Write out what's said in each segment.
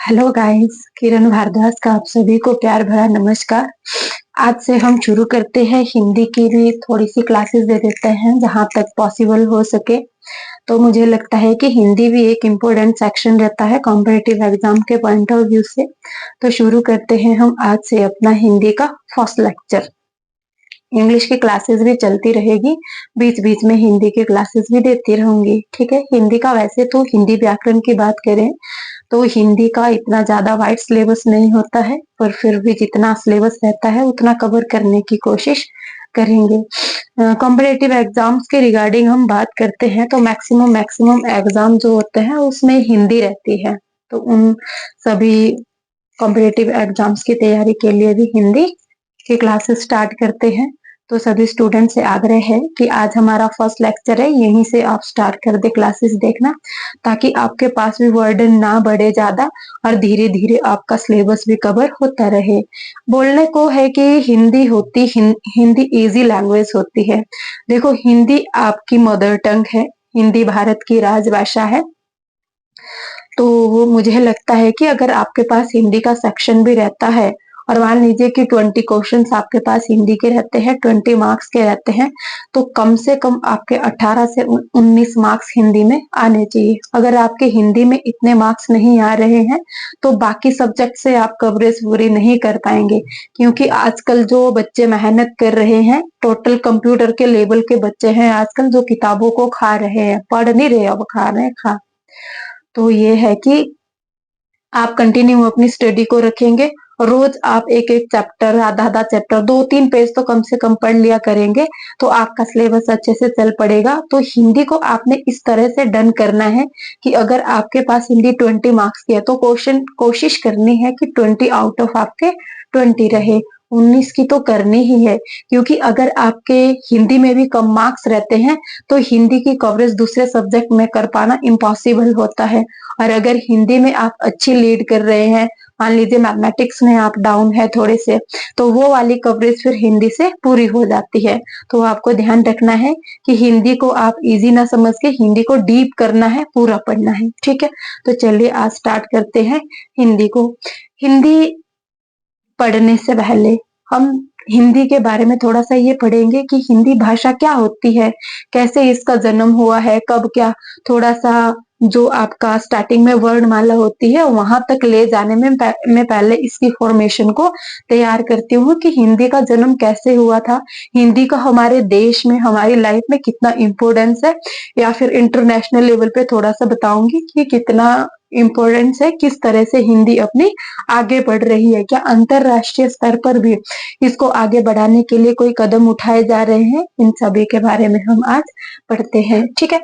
Hello guys, किरण भारद्वाज का आप सभी को प्यार भरा नमस्कार। आज से हम शुरू करते हैं हिंदी की भी थोड़ी सी क्लासेस दे देते हैं जहां तक पॉसिबल हो सके। तो मुझे लगता है कि हिंदी भी एक इम्पोर्टेंट सेक्शन रहता है कॉम्पिटिटिव एग्जाम के पॉइंट ऑफ व्यू से। तो शुरू करते हैं हम आज से अपना हिंदी का फर्स्ट लेक्चर। इंग्लिश की क्लासेस भी चलती रहेगी, बीच बीच में हिंदी की क्लासेस भी देती रहूंगी। ठीक है। हिंदी का वैसे तो हिंदी व्याकरण की बात करें तो हिंदी का इतना ज्यादा वाइड सिलेबस नहीं होता है, पर फिर भी जितना सिलेबस रहता है उतना कवर करने की कोशिश करेंगे। कॉम्पिटेटिव एग्जाम्स के रिगार्डिंग हम बात करते हैं तो मैक्सिमम एग्जाम जो होते हैं उसमें हिंदी रहती है। तो उन सभी कॉम्पिटेटिव एग्जाम्स की तैयारी के लिए भी हिंदी की क्लासेस स्टार्ट करते हैं। तो सभी स्टूडेंट से आग्रह है कि आज हमारा फर्स्ट लेक्चर है, यहीं से आप स्टार्ट कर दे क्लासेस देखना, ताकि आपके पास भी वर्डन ना बढ़े ज्यादा और धीरे धीरे आपका सिलेबस भी कवर होता रहे। बोलने को है कि हिंदी इजी लैंग्वेज होती है। देखो, हिंदी आपकी मदर टंग है, हिंदी भारत की राजभाषा है। तो मुझे लगता है कि अगर आपके पास हिंदी का सेक्शन भी रहता है और मान लीजिए कि 20 क्वेश्चंस आपके पास हिंदी के रहते हैं, 20 मार्क्स के रहते हैं, तो कम से कम आपके 18 से 19 मार्क्स हिंदी में आने चाहिए। अगर आपके हिंदी में इतने मार्क्स नहीं आ रहे हैं तो बाकी सब्जेक्ट से आप कवरेज पूरी नहीं कर पाएंगे, क्योंकि आजकल जो बच्चे मेहनत कर रहे हैं, टोटल कंप्यूटर के लेवल के बच्चे हैं आजकल, जो किताबों को खा रहे हैं, पढ़ नहीं रहे, अब खा रहे हैं खा। तो ये है कि आप कंटिन्यू अपनी स्टडी को रखेंगे और रोज आप एक एक चैप्टर, आधा आधा चैप्टर, 2-3 पेज तो कम से कम पढ़ लिया करेंगे, तो आपका सिलेबस अच्छे से चल पड़ेगा। तो हिंदी को आपने इस तरह से डन करना है कि अगर आपके पास हिंदी 20 मार्क्स की है तो कोशिश करनी है कि 20 आउट ऑफ आपके 20 रहे, 19 की तो करनी ही है। क्योंकि अगर आपके हिंदी में भी कम मार्क्स रहते हैं तो हिंदी की कवरेज दूसरे सब्जेक्ट में कर पाना इम्पॉसिबल होता है। और अगर हिंदी में आप अच्छी लीड कर रहे हैं, मान लीजिए मैथमेटिक्स में आप डाउन है थोड़े से, तो वो वाली कवरेज फिर हिंदी से पूरी हो जाती है। तो आपको ध्यान रखना है कि हिंदी को आप इजी ना समझ के हिंदी को डीप करना है, पूरा पढ़ना है। ठीक है। तो चलिए आज स्टार्ट करते हैं हिंदी को। हिंदी पढ़ने से पहले हम हिंदी के बारे में थोड़ा सा ये पढ़ेंगे कि हिंदी भाषा क्या होती है, कैसे इसका जन्म हुआ है, कब क्या, थोड़ा सा जो आपका स्टार्टिंग में वर्णमाला होती है वहां तक ले जाने में मैं पहले इसकी फॉर्मेशन को तैयार करती हूँ कि हिंदी का जन्म कैसे हुआ था, हिंदी का हमारे देश में, हमारी लाइफ में कितना इम्पोर्टेंस है, या फिर इंटरनेशनल लेवल पे थोड़ा सा बताऊंगी कि कितना इम्पोर्टेंस है, किस तरह से हिंदी अपनी आगे बढ़ रही है, क्या अंतरराष्ट्रीय स्तर पर भी इसको आगे बढ़ाने के लिए कोई कदम उठाए जा रहे हैं, इन सभी के बारे में हम आज पढ़ते हैं। ठीक है।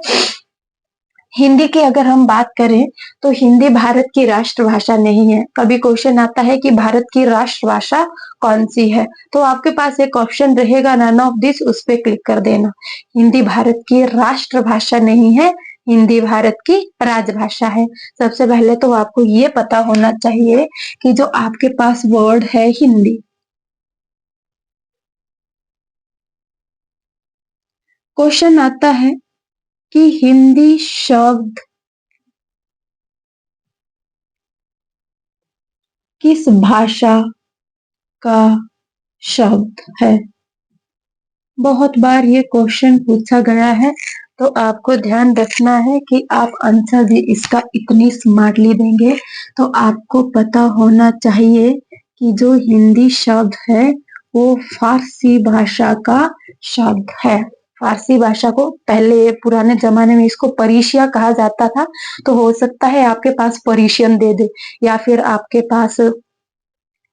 हिंदी की अगर हम बात करें तो हिंदी भारत की राष्ट्रभाषा नहीं है। कभी क्वेश्चन आता है कि भारत की राष्ट्रभाषा कौन सी है, तो आपके पास एक ऑप्शन रहेगा नन ऑफ दिस, उस पर क्लिक कर देना। हिंदी भारत की राष्ट्रभाषा नहीं है, हिंदी भारत की राजभाषा है। सबसे पहले तो आपको ये पता होना चाहिए कि जो आपके पास वर्ड है हिंदी, क्वेश्चन आता है कि हिंदी शब्द किस भाषा का शब्द है। बहुत बार ये क्वेश्चन पूछा गया है, तो आपको ध्यान रखना है कि आप आंसर भी इसका इतनी स्मार्टली देंगे तो आपको पता होना चाहिए कि जो हिंदी शब्द है वो फारसी भाषा का शब्द है। फारसी भाषा को पहले पुराने जमाने में इसको परिशिया कहा जाता था, तो हो सकता है आपके पास परिशियन दे दे, या फिर आपके पास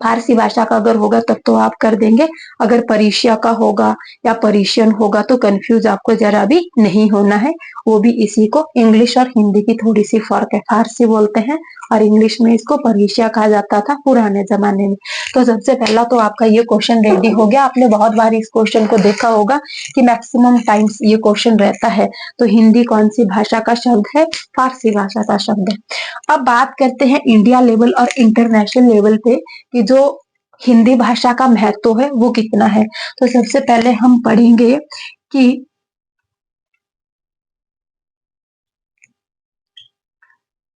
फारसी भाषा का अगर होगा तब तो आप कर देंगे, अगर परिशिया का होगा या परिशियन होगा तो कंफ्यूज आपको जरा भी नहीं होना है। वो भी इसी को, इंग्लिश और हिंदी की थोड़ी सी फर्क है, फारसी बोलते हैं और इंग्लिश में इसको परिशिया कहा जाता था पुराने जमाने में। तो सबसे पहला तो आपका ये क्वेश्चन रेडी हो गया। आपने बहुत बार इस क्वेश्चन को देखा होगा कि मैक्सिमम टाइम्स ये क्वेश्चन रहता है। तो हिंदी कौन सी भाषा का शब्द है? फारसी भाषा का शब्द है। अब बात करते हैं इंडिया लेवल और इंटरनेशनल लेवल पे कि जो हिंदी भाषा का महत्व है वो कितना है। तो सबसे पहले हम पढ़ेंगे कि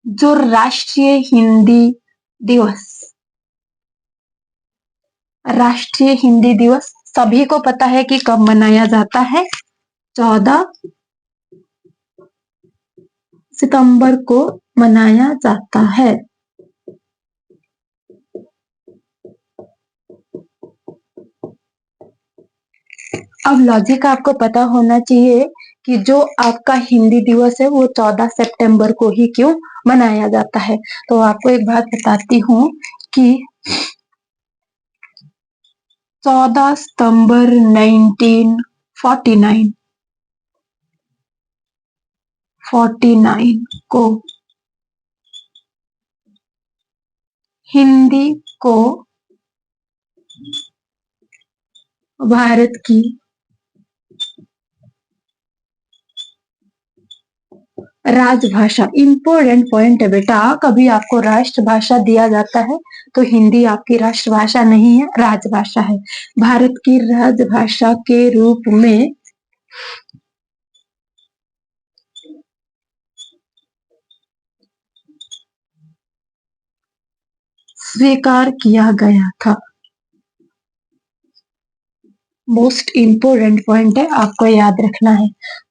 जो राष्ट्रीय हिंदी दिवस। राष्ट्रीय हिंदी दिवस सभी को पता है कि कब मनाया जाता है, 14 सितंबर को मनाया जाता है। अब लॉजिक आपको पता होना चाहिए कि जो आपका हिंदी दिवस है वो 14 सितंबर को ही क्यों मनाया जाता है। तो आपको एक बात बताती हूँ कि 14 सितंबर 1949 को हिंदी को भारत की राजभाषा, इंपॉर्टेंट पॉइंट है बेटा, कभी आपको राष्ट्रभाषा दिया जाता है तो हिंदी आपकी राष्ट्रभाषा नहीं है, राजभाषा है। भारत की राजभाषा के रूप में स्वीकार किया गया था। मोस्ट इम्पोर्टेंट पॉइंट है, आपको याद रखना है।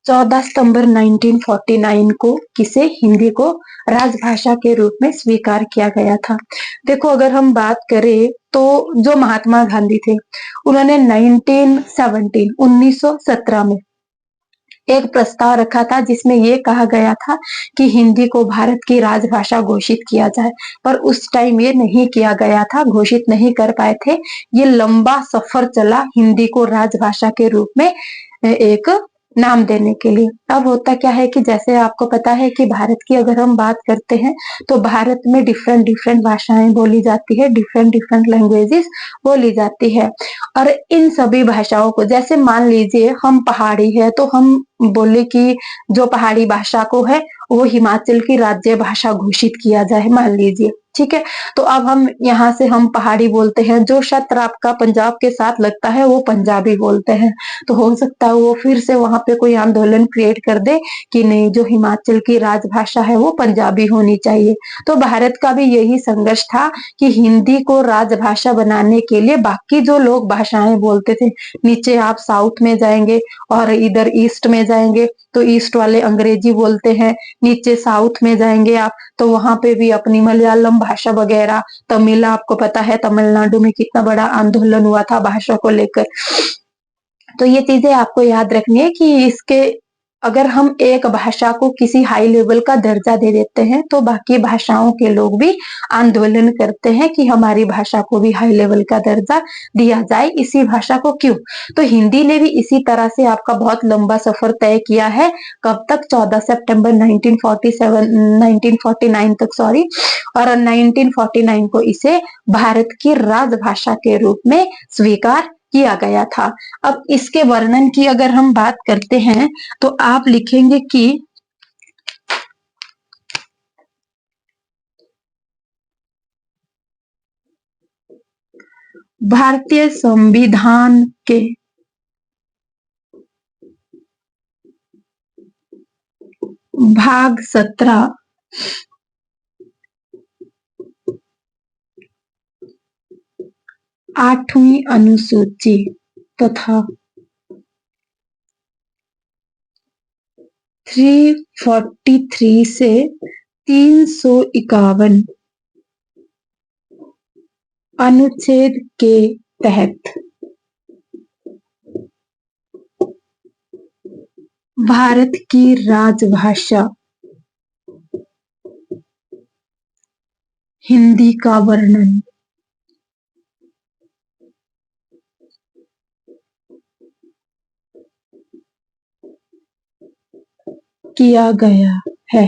14 सितंबर 1949 को किसे हिंदी को राजभाषा के रूप में स्वीकार किया गया था। देखो अगर हम बात करें तो जो महात्मा गांधी थे उन्होंने 1917 में एक प्रस्ताव रखा था जिसमें ये कहा गया था कि हिंदी को भारत की राजभाषा घोषित किया जाए, पर उस टाइम ये नहीं किया गया था, घोषित नहीं कर पाए थे। ये लंबा सफर चला हिंदी को राजभाषा के रूप में एक नाम देने के लिए। अब होता क्या है कि जैसे आपको पता है कि भारत की अगर हम बात करते हैं तो भारत में डिफरेंट डिफरेंट भाषाएं बोली जाती है, डिफरेंट डिफरेंट लैंग्वेजेस बोली जाती है। और इन सभी भाषाओं को, जैसे मान लीजिए हम पहाड़ी है तो हम बोले कि जो पहाड़ी भाषा को है वो हिमाचल की राज्य भाषा घोषित किया जाए, मान लीजिए, ठीक है। तो अब हम यहाँ से हम पहाड़ी बोलते हैं, जो क्षेत्र आपका पंजाब के साथ लगता है वो पंजाबी बोलते हैं। तो हो सकता है वो फिर से वहां पे कोई आंदोलन क्रिएट कर दे कि नहीं, जो हिमाचल की राजभाषा है वो पंजाबी होनी चाहिए। तो भारत का भी यही संघर्ष था कि हिंदी को राजभाषा बनाने के लिए बाकी जो लोग भाषाएं बोलते थे, नीचे आप साउथ में जाएंगे और इधर ईस्ट में जाएंगे तो ईस्ट वाले अंग्रेजी बोलते हैं, नीचे साउथ में जाएंगे आप तो वहां पे भी अपनी मलयालम भाषा वगैरह, तमिल, आपको पता है तमिलनाडु में कितना बड़ा आंदोलन हुआ था भाषा को लेकर। तो ये चीजें आपको याद रखनी है कि इसके अगर हम एक भाषा को किसी हाई लेवल का दर्जा दे देते हैं तो बाकी भाषाओं के लोग भी आंदोलन करते हैं कि हमारी भाषा को भी हाई लेवल का दर्जा दिया जाए, इसी भाषा को क्यों। तो हिंदी ने भी इसी तरह से आपका बहुत लंबा सफर तय किया है, कब तक, 14 सितंबर 1949 तक, सॉरी, और 1949 को इसे भारत की राजभाषा के रूप में स्वीकार किया गया था। अब इसके वर्णन की अगर हम बात करते हैं तो आप लिखेंगे कि भारतीय संविधान के भाग 17 8वीं अनुसूची तथा 343 से 351 अनुच्छेद के तहत भारत की राजभाषा हिंदी का वर्णन किया गया है।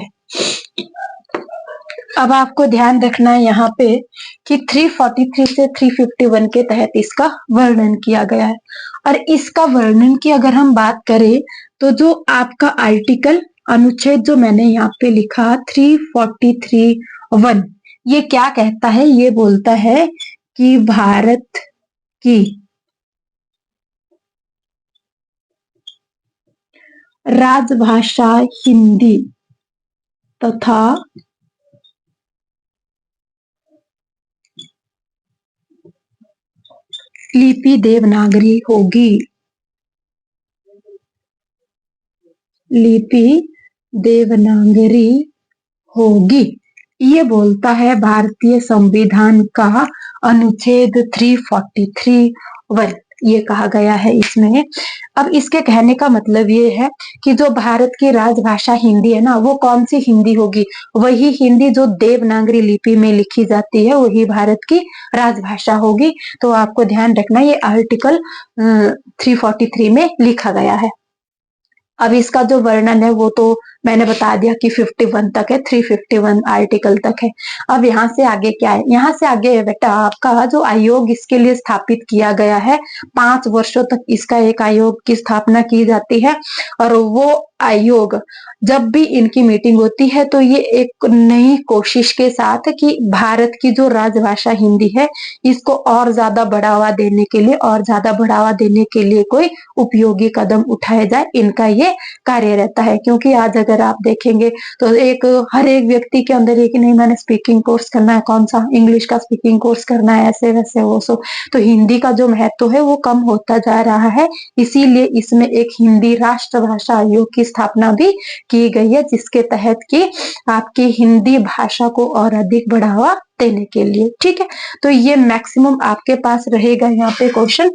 अब आपको ध्यान रखना है यहाँ पे कि 343 से 351 के तहत इसका वर्णन किया गया है। और इसका वर्णन की अगर हम बात करें तो जो आपका आर्टिकल अनुच्छेद जो मैंने यहाँ पे लिखा 343(1), ये क्या कहता है, ये बोलता है कि भारत की राजभाषा हिंदी तथा लिपि देवनागरी होगी। लिपि देवनागरी होगी, ये बोलता है भारतीय संविधान का अनुच्छेद 343(1), ये कहा गया है इसमें। अब इसके कहने का मतलब ये है कि जो भारत की राजभाषा हिंदी है ना, वो कौन सी हिंदी होगी? वही हिंदी जो देवनागरी लिपि में लिखी जाती है, वही भारत की राजभाषा होगी। तो आपको ध्यान रखना, ये आर्टिकल 343 में लिखा गया है। अब इसका जो वर्णन है वो तो मैंने बता दिया कि 51 तक है, 351 आर्टिकल तक है। अब यहाँ से आगे क्या है? यहाँ से आगे बेटा आपका जो आयोग इसके लिए स्थापित किया गया है, 5 वर्षों तक इसका एक आयोग की स्थापना की जाती है। और वो आयोग जब भी इनकी मीटिंग होती है तो ये एक नई कोशिश के साथ कि भारत की जो राजभाषा हिंदी है इसको और ज्यादा बढ़ावा देने के लिए, और ज्यादा बढ़ावा देने के लिए कोई उपयोगी कदम उठाए जाए, इनका ये कार्य रहता है। क्योंकि आज अगर आप देखेंगे तो हर एक व्यक्ति के अंदर एक नहीं, मैंने स्पीकिंग कोर्स करना है, कौन सा इंग्लिश का स्पीकिंग कोर्स करना है, ऐसे वैसे वो सो, तो हिंदी का जो महत्व है वो कम होता जा रहा है। इसीलिए इसमें एक हिंदी राष्ट्रभाषा आयोग की स्थापना भी की गई है, जिसके तहत कि आपकी हिंदी भाषा को और अधिक बढ़ावा देने के लिए। ठीक है, तो ये मैक्सिमम आपके पास रहेगा यहाँ पे क्वेश्चन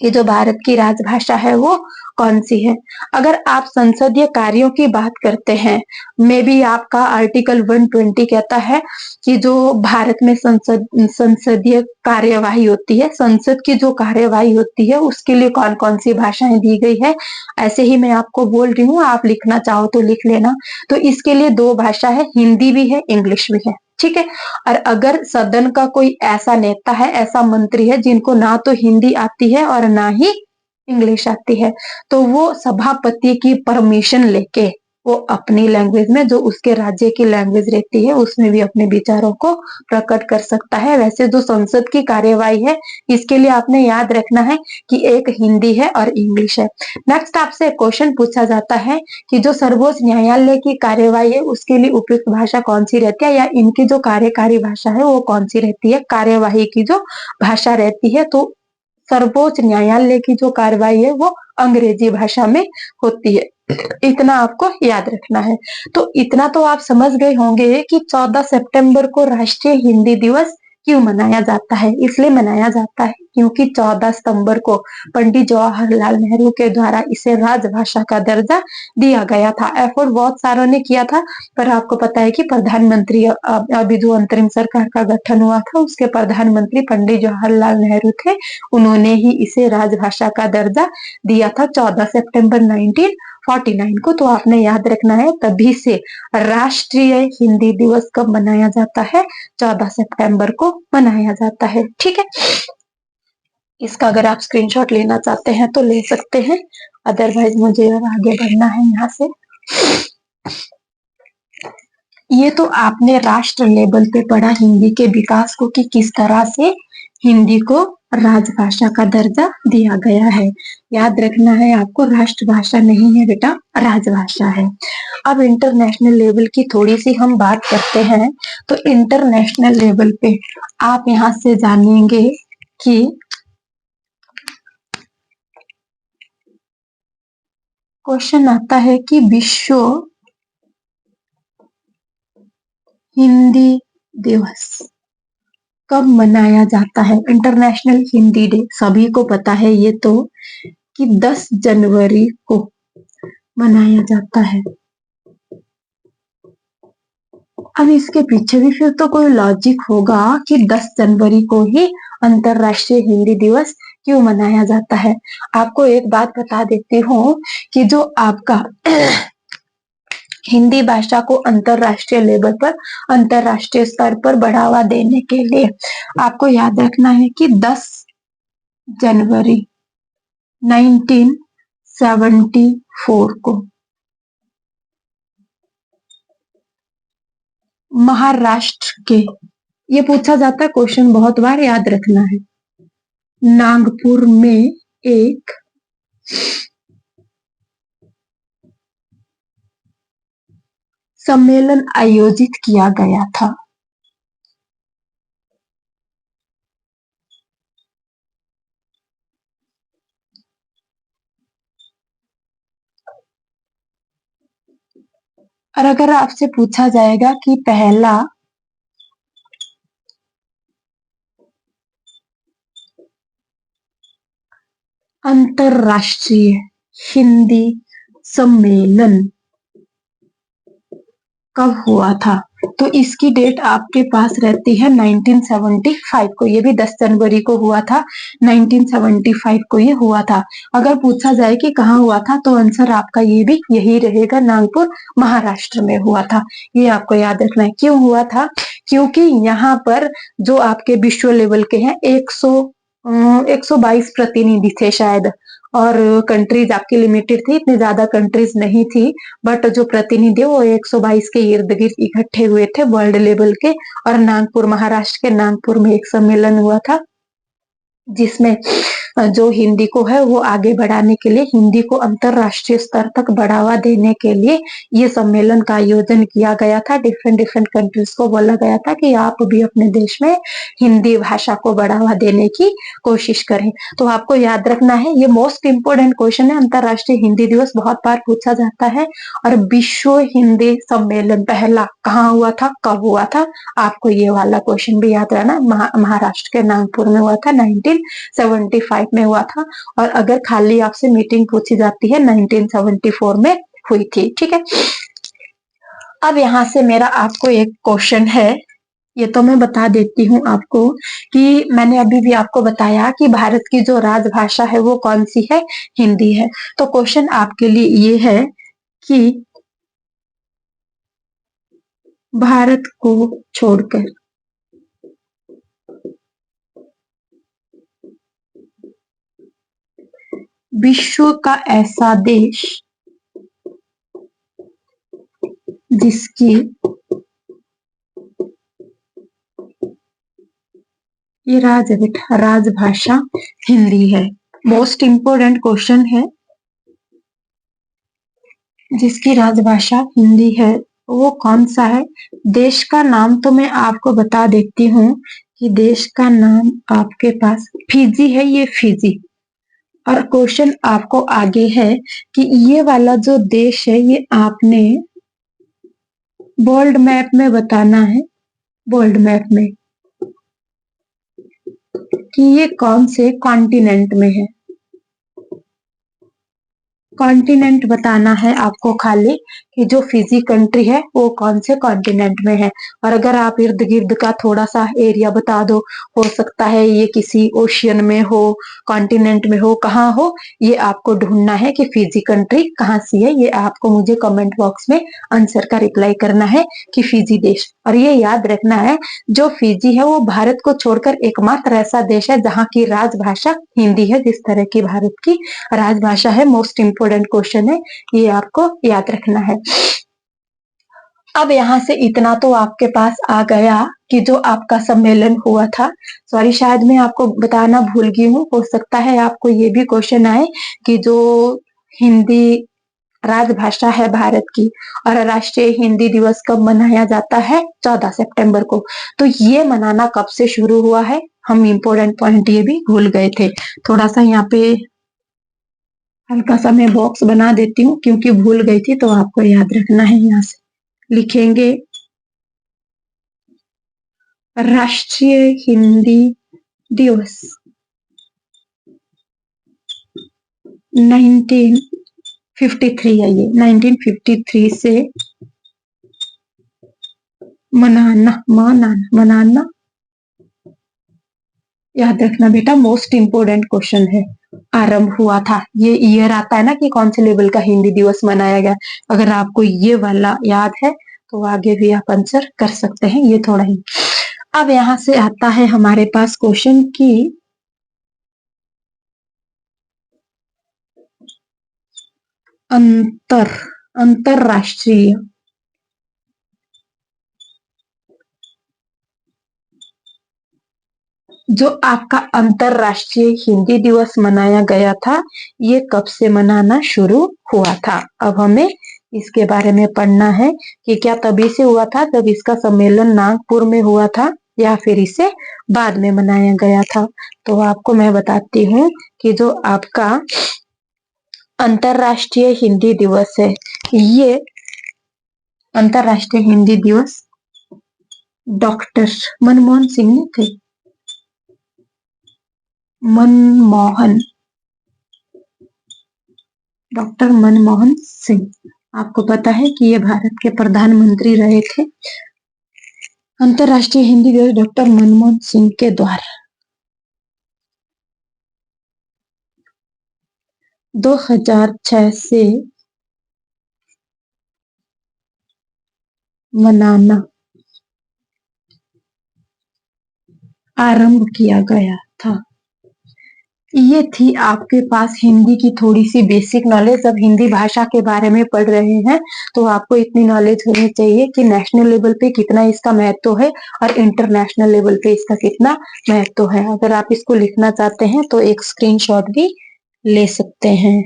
कि जो भारत की राजभाषा है वो कौन सी है। अगर आप संसदीय कार्यों की बात करते हैं, में भी आपका आर्टिकल 120 कहता है कि जो भारत में संसदीय कार्यवाही होती है, संसद की जो कार्यवाही होती है उसके लिए कौन कौन सी भाषाएं दी गई है। ऐसे ही मैं आपको बोल रही हूँ, आप लिखना चाहो तो लिख लेना। तो इसके लिए 2 भाषा है, हिंदी भी है, इंग्लिश भी है। ठीक है, और अगर सदन का कोई ऐसा नेता है, ऐसा मंत्री है जिनको ना तो हिंदी आती है और ना ही इंग्लिश आती है, तो वो सभापति की परमिशन लेके वो अपनी लैंग्वेज में, जो उसके राज्य की लैंग्वेज रहती है, उसमें भी अपने विचारों को प्रकट कर सकता है। वैसे जो संसद की कार्यवाही है इसके लिए आपने याद रखना है कि एक हिंदी है और इंग्लिश है। नेक्स्ट आपसे क्वेश्चन पूछा जाता है कि जो सर्वोच्च न्यायालय की कार्यवाही है उसके लिए उपयुक्त भाषा कौन सी रहती है, या इनकी जो कार्यकारी भाषा है वो कौन सी रहती है। कार्यवाही की जो भाषा रहती है, तो सर्वोच्च न्यायालय की जो कार्रवाई है वो अंग्रेजी भाषा में होती है। इतना आपको याद रखना है। तो इतना तो आप समझ गए होंगे कि 14 सितंबर को राष्ट्रीय हिंदी दिवस क्यों मनाया जाता है। इसलिए मनाया जाता है क्योंकि 14 सितंबर को पंडित जवाहरलाल नेहरू के द्वारा इसे राजभाषा का दर्जा दिया गया था। एफर्ट बहुत सारों ने किया था, पर आपको पता है कि प्रधानमंत्री, अभी जो अंतरिम सरकार का गठन हुआ था उसके प्रधानमंत्री पंडित जवाहरलाल नेहरू थे, उन्होंने ही इसे राजभाषा का दर्जा दिया था 14 सितंबर 1949 को। तो आपने याद रखना है, तभी से राष्ट्रीय हिंदी दिवस कब मनाया जाता है? 14 सितंबर को मनाया जाता है। ठीक है, इसका अगर आप स्क्रीनशॉट लेना चाहते हैं तो ले सकते हैं, अदरवाइज मुझे और आगे बढ़ना है यहाँ से। ये तो आपने राष्ट्र लेवल पे पढ़ा हिंदी के विकास को, कि किस तरह से हिंदी को राजभाषा का दर्जा दिया गया है। याद रखना है आपको, राष्ट्रभाषा नहीं है बेटा, राजभाषा है। अब इंटरनेशनल लेवल की थोड़ी सी हम बात करते हैं। तो इंटरनेशनल लेवल पे आप यहाँ से जानेंगे कि क्वेश्चन आता है कि विश्व हिंदी दिवस कब मनाया जाता है। इंटरनेशनल हिंदी डे सभी को पता है ये तो, कि 10 जनवरी को मनाया जाता है। अब इसके पीछे भी फिर तो कोई लॉजिक होगा कि 10 जनवरी को ही अंतरराष्ट्रीय हिंदी दिवस क्यों मनाया जाता है। आपको एक बात बता देती हूँ कि जो आपका हिंदी भाषा को अंतरराष्ट्रीय लेवल पर, अंतरराष्ट्रीय स्तर पर बढ़ावा देने के लिए आपको याद रखना है कि 10 जनवरी 1974 को महाराष्ट्र के, ये पूछा जाता है क्वेश्चन, बहुत बार याद रखना है, नागपुर में एक सम्मेलन आयोजित किया गया था। और अगर आपसे पूछा जाएगा कि पहला अंतरराष्ट्रीय हिंदी सम्मेलन कब हुआ था, तो इसकी डेट आपके पास रहती है 1975 को। ये भी 10 जनवरी को हुआ था, 1975 को ये हुआ था। अगर पूछा जाए कि कहाँ हुआ था, तो आंसर आपका ये भी यही रहेगा, नागपुर महाराष्ट्र में हुआ था। ये आपको याद रखना है। क्यों हुआ था? क्योंकि यहाँ पर जो आपके विश्व लेवल के हैं 122 प्रतिनिधि थे शायद, और कंट्रीज आपकी लिमिटेड थी, इतनी ज्यादा कंट्रीज नहीं थी, बट जो प्रतिनिधि वो 122 के इर्द गिर्द इकट्ठे हुए थे वर्ल्ड लेवल के। और नागपुर, महाराष्ट्र के नागपुर में एक सम्मेलन हुआ था, जिसमें जो हिंदी को है वो आगे बढ़ाने के लिए, हिंदी को अंतरराष्ट्रीय स्तर तक बढ़ावा देने के लिए ये सम्मेलन का आयोजन किया गया था। डिफरेंट डिफरेंट कंट्रीज को बोला गया था कि आप भी अपने देश में हिंदी भाषा को बढ़ावा देने की कोशिश करें। तो आपको याद रखना है, ये मोस्ट इंपोर्टेंट क्वेश्चन है। अंतरराष्ट्रीय हिंदी दिवस बहुत बार पूछा जाता है। और विश्व हिंदी सम्मेलन पहला कहाँ हुआ था, कब हुआ था, आपको ये वाला क्वेश्चन भी याद रहना। महाराष्ट्र के नागपुर में हुआ था, 1975 में हुआ था। और अगर खाली आपसे मीटिंग पूछी जाती है, 1974 में हुई थी। ठीक है, अब यहां से मेरा आपको एक क्वेश्चन है, ये तो मैं बता देती हूँ आपको कि मैंने अभी भी आपको बताया कि भारत की जो राजभाषा है वो कौन सी है, हिंदी है। तो क्वेश्चन आपके लिए ये है कि भारत को छोड़कर विश्व का ऐसा देश जिसकी ये राजभाषा हिंदी है। मोस्ट इंपोर्टेंट क्वेश्चन है, जिसकी राजभाषा हिंदी है वो कौन सा है। देश का नाम तो मैं आपको बता देती हूँ कि देश का नाम आपके पास फिजी है, ये फिजी। और क्वेश्चन आपको आगे है कि ये वाला जो देश है ये आपने वर्ल्ड मैप में बताना है, वर्ल्ड मैप में कि ये कौन से कॉन्टिनेंट में है। कॉन्टिनेंट बताना है आपको खाली, कि जो फिजी कंट्री है वो कौन से कॉन्टिनेंट में है। और अगर आप इर्द गिर्द का थोड़ा सा एरिया बता दो, हो सकता है ये किसी ओशियन में हो, कॉन्टिनेंट में हो, कहाँ हो, ये आपको ढूंढना है कि फिजी कंट्री कहाँ सी है। ये आपको मुझे कमेंट बॉक्स में आंसर का रिप्लाई करना है कि फिजी देश। और ये याद रखना है, जो फिजी है वो भारत को छोड़कर एकमात्र ऐसा देश है जहाँ की राजभाषा हिंदी है, जिस तरह की भारत की राजभाषा है। मोस्ट इंपोर्टेंट क्वेश्चन है, ये आपको याद रखना है। अब यहाँ से इतना तो आपके पास आ गया कि जो आपका सम्मेलन हुआ था। सॉरी, शायद मैं आपको बताना भूल गई हूँ, हो सकता है आपको ये भी क्वेश्चन आए कि जो हिंदी राजभाषा है भारत की, और राष्ट्रीय हिंदी दिवस कब मनाया जाता है, 14 सितंबर को। तो ये मनाना कब से शुरू हुआ है, हम इम्पोर्टेंट पॉइंट ये भी भूल गए थे। थोड़ा सा यहाँ पे हल्का सा मैं बॉक्स बना देती हूँ, क्योंकि भूल गई थी, तो आपको याद रखना है। यहाँ से लिखेंगे राष्ट्रीय हिंदी दिवस 1953 है, ये 1953 से मनाना याद रखना बेटा, मोस्ट इंपोर्टेंट क्वेश्चन है। आरंभ हुआ था, ये ईयर आता है ना कि कौन से लेवल का हिंदी दिवस मनाया गया। अगर आपको ये वाला याद है तो आगे भी आप आंसर कर सकते हैं, ये थोड़ा ही। अब यहां से आता है हमारे पास क्वेश्चन की अंतरराष्ट्रीय जो आपका अंतरराष्ट्रीय हिंदी दिवस मनाया गया था, ये कब से मनाना शुरू हुआ था। अब हमें इसके बारे में पढ़ना है कि क्या तभी से हुआ था जब इसका सम्मेलन नागपुर में हुआ था, या फिर इसे बाद में मनाया गया था। तो आपको मैं बताती हूँ कि जो आपका अंतरराष्ट्रीय हिंदी दिवस है, ये अंतरराष्ट्रीय हिंदी दिवस डॉक्टर मनमोहन सिंह ने थे। मनमोहन, डॉक्टर मनमोहन सिंह, आपको पता है कि ये भारत के प्रधानमंत्री रहे थे। अंतरराष्ट्रीय हिंदी दिवस डॉक्टर मनमोहन सिंह के द्वारा 2006 से मनाना आरंभ किया गया था। ये थी आपके पास हिंदी की थोड़ी सी बेसिक नॉलेज। अब हिंदी भाषा के बारे में पढ़ रहे हैं तो आपको इतनी नॉलेज होनी चाहिए कि नेशनल लेवल पे कितना इसका महत्व है और इंटरनेशनल लेवल पे इसका कितना महत्व है। अगर आप इसको लिखना चाहते हैं तो एक स्क्रीनशॉट भी ले सकते हैं।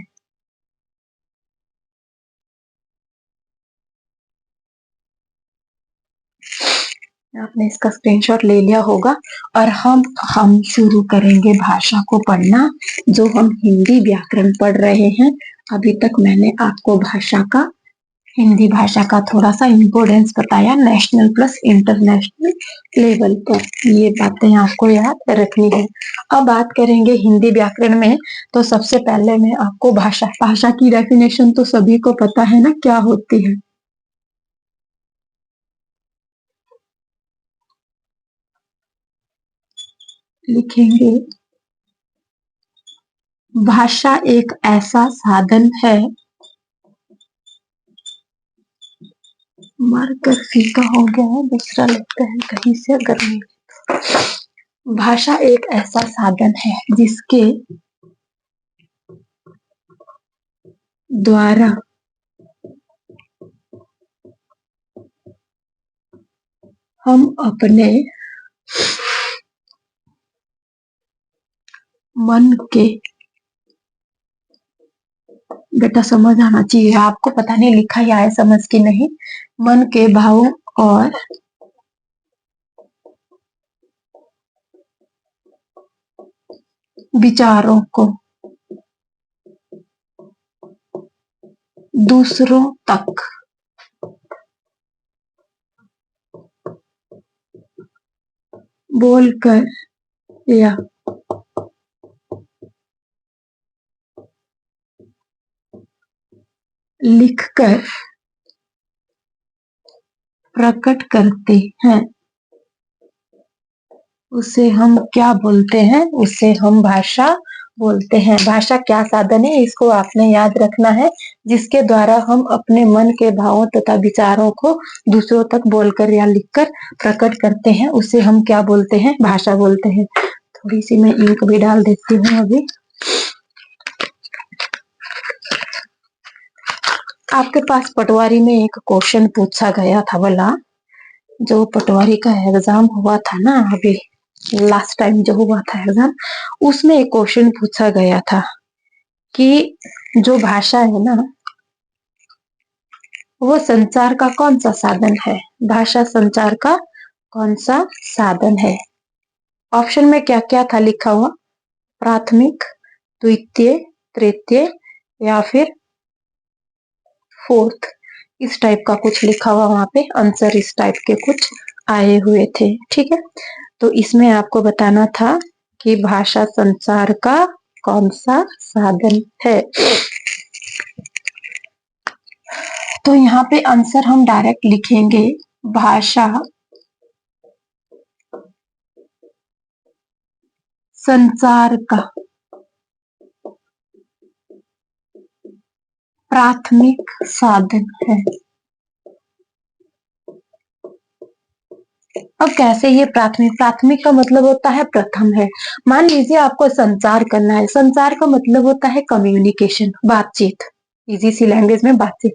आपने इसका स्क्रीनशॉट ले लिया होगा और हम शुरू करेंगे भाषा को पढ़ना। जो हम हिंदी व्याकरण पढ़ रहे हैं, अभी तक मैंने आपको हिंदी भाषा का थोड़ा सा इम्पोर्टेंस बताया नेशनल प्लस इंटरनेशनल लेवल पर। ये बातें आपको याद रखनी है। अब बात करेंगे हिंदी व्याकरण में, तो सबसे पहले मैं आपको भाषा की डेफिनेशन तो सभी को पता है ना क्या होती है। लिखेंगे, भाषा एक ऐसा साधन है, मार्कर फीका हो गया है, दूसरा लगता है कहीं से। अगर भाषा एक ऐसा साधन है जिसके द्वारा हम अपने मन के, बेटा समझ आना चाहिए आपको, पता नहीं लिखा या है समझ की नहीं, मन के भावों और विचारों को दूसरों तक बोलकर या लिखकर प्रकट करते हैं, उसे हम क्या बोलते हैं? उसे हम भाषा बोलते हैं। भाषा क्या साधन है, इसको आपने याद रखना है, जिसके द्वारा हम अपने मन के भावों तथा विचारों को दूसरों तक बोलकर या लिखकर प्रकट करते हैं, उसे हम क्या बोलते हैं? भाषा बोलते हैं। थोड़ी सी मैं इंक भी डाल देती हूँ अभी। आपके पास पटवारी में एक क्वेश्चन पूछा गया था वाला, जो पटवारी का एग्जाम हुआ था ना अभी लास्ट टाइम जो हुआ था एग्जाम, उसमें एक क्वेश्चन पूछा गया था कि जो भाषा है ना वो संचार का कौन सा साधन है? भाषा संचार का कौन सा साधन है? ऑप्शन में क्या क्या था लिखा हुआ? प्राथमिक, द्वितीय, तृतीय या फिर फोर्थ, इस टाइप का कुछ लिखा हुआ वहां पे आंसर इस टाइप के कुछ आए हुए थे। ठीक है, तो इसमें आपको बताना था कि भाषा संचार का कौन सा साधन है। तो यहाँ पे आंसर हम डायरेक्ट लिखेंगे, भाषा संचार का प्राथमिक साधन है। अब कैसे ये प्राथमिक का मतलब होता है प्रथम है। मान लीजिए आपको संचार करना है, संचार का मतलब होता है कम्युनिकेशन, बातचीत, इजी सी लैंग्वेज में बातचीत।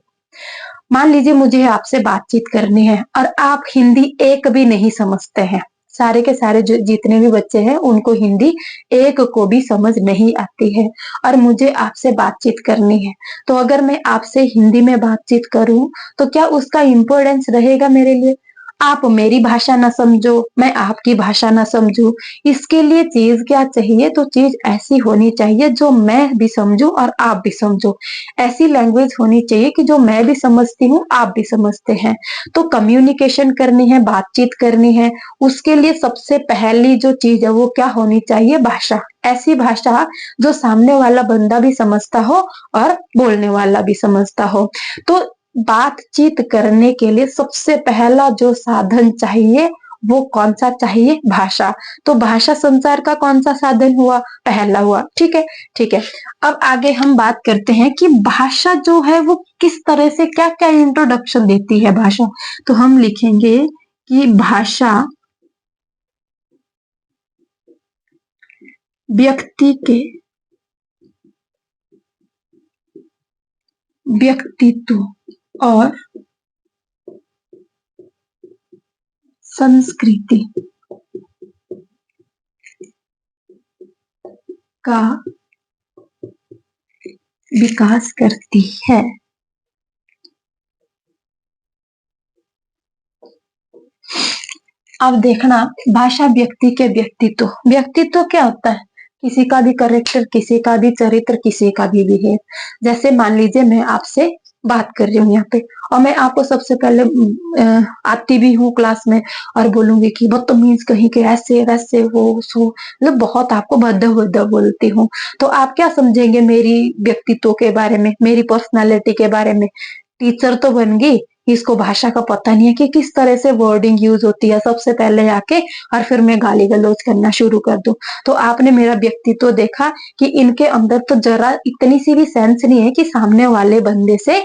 मान लीजिए मुझे आपसे बातचीत करनी है और आप हिंदी एक भी नहीं समझते हैं, सारे के सारे जो जितने भी बच्चे हैं उनको हिंदी एक को भी समझ नहीं आती है और मुझे आपसे बातचीत करनी है, तो अगर मैं आपसे हिंदी में बातचीत करूं तो क्या उसका इम्पोर्टेंस रहेगा मेरे लिए? आप मेरी भाषा ना समझो, मैं आपकी भाषा ना समझूं। इसके लिए चीज क्या चाहिए? तो चीज ऐसी होनी चाहिए जो मैं भी समझूं और आप भी समझो। ऐसी लैंग्वेज होनी चाहिए कि जो मैं भी समझती हूँ, आप भी समझते हैं। तो कम्युनिकेशन करनी है, बातचीत करनी है, उसके लिए सबसे पहली जो चीज है वो क्या होनी चाहिए? भाषा। ऐसी भाषा जो सामने वाला बंदा भी समझता हो और बोलने वाला भी समझता हो। तो बातचीत करने के लिए सबसे पहला जो साधन चाहिए वो कौन सा चाहिए? भाषा। तो भाषा संचार का कौन सा साधन हुआ? पहला हुआ। ठीक है, ठीक है। अब आगे हम बात करते हैं कि भाषा जो है वो किस तरह से क्या क्या इंट्रोडक्शन देती है भाषा। तो हम लिखेंगे कि भाषा व्यक्ति के व्यक्तित्व और संस्कृति का विकास करती है। अब देखना, भाषा व्यक्ति के व्यक्तित्व। व्यक्तित्व क्या होता है? किसी का भी करेक्टर, किसी का भी चरित्र, किसी का भी बिहेव। जैसे मान लीजिए मैं आपसे बात कर रही हूँ यहाँ पे, और मैं आपको सबसे पहले आती भी हूँ क्लास में और बोलूंगी कि बदतमीज कहीं के, ऐसे वैसे वो सो, मतलब बहुत आपको भद्दा भद्दा बोलती हूँ। तो आप क्या समझेंगे मेरी व्यक्तित्व के बारे में, मेरी पर्सनालिटी के बारे में? टीचर तो बन गई, इसको भाषा का पता नहीं है कि किस तरह से वर्डिंग यूज होती है, सबसे पहले आके और फिर मैं गाली गलौज करना शुरू कर दूं। तो आपने मेरा व्यक्तित्व देखा कि इनके अंदर तो जरा इतनी सी भी सेंस नहीं है कि सामने वाले बंदे से